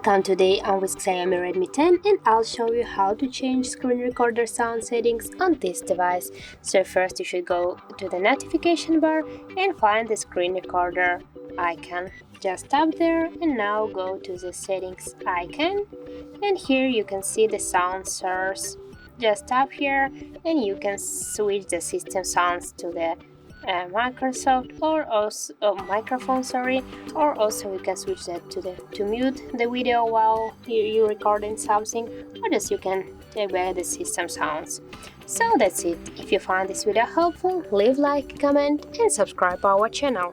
Welcome, today I'm with Xiaomi Redmi 10 and I'll show you how to change screen recorder sound settings on this device. So first you should go to the notification bar and find the screen recorder icon. Just tap there and now go to the settings icon, and here you can see the sound source. Just tap here and you can switch the system sounds to the Microsoft or also microphone, or also you can switch that to mute the video while you're recording something, or just you can take away the system sounds. So that's it. If you find this video helpful, leave like, comment and subscribe our channel.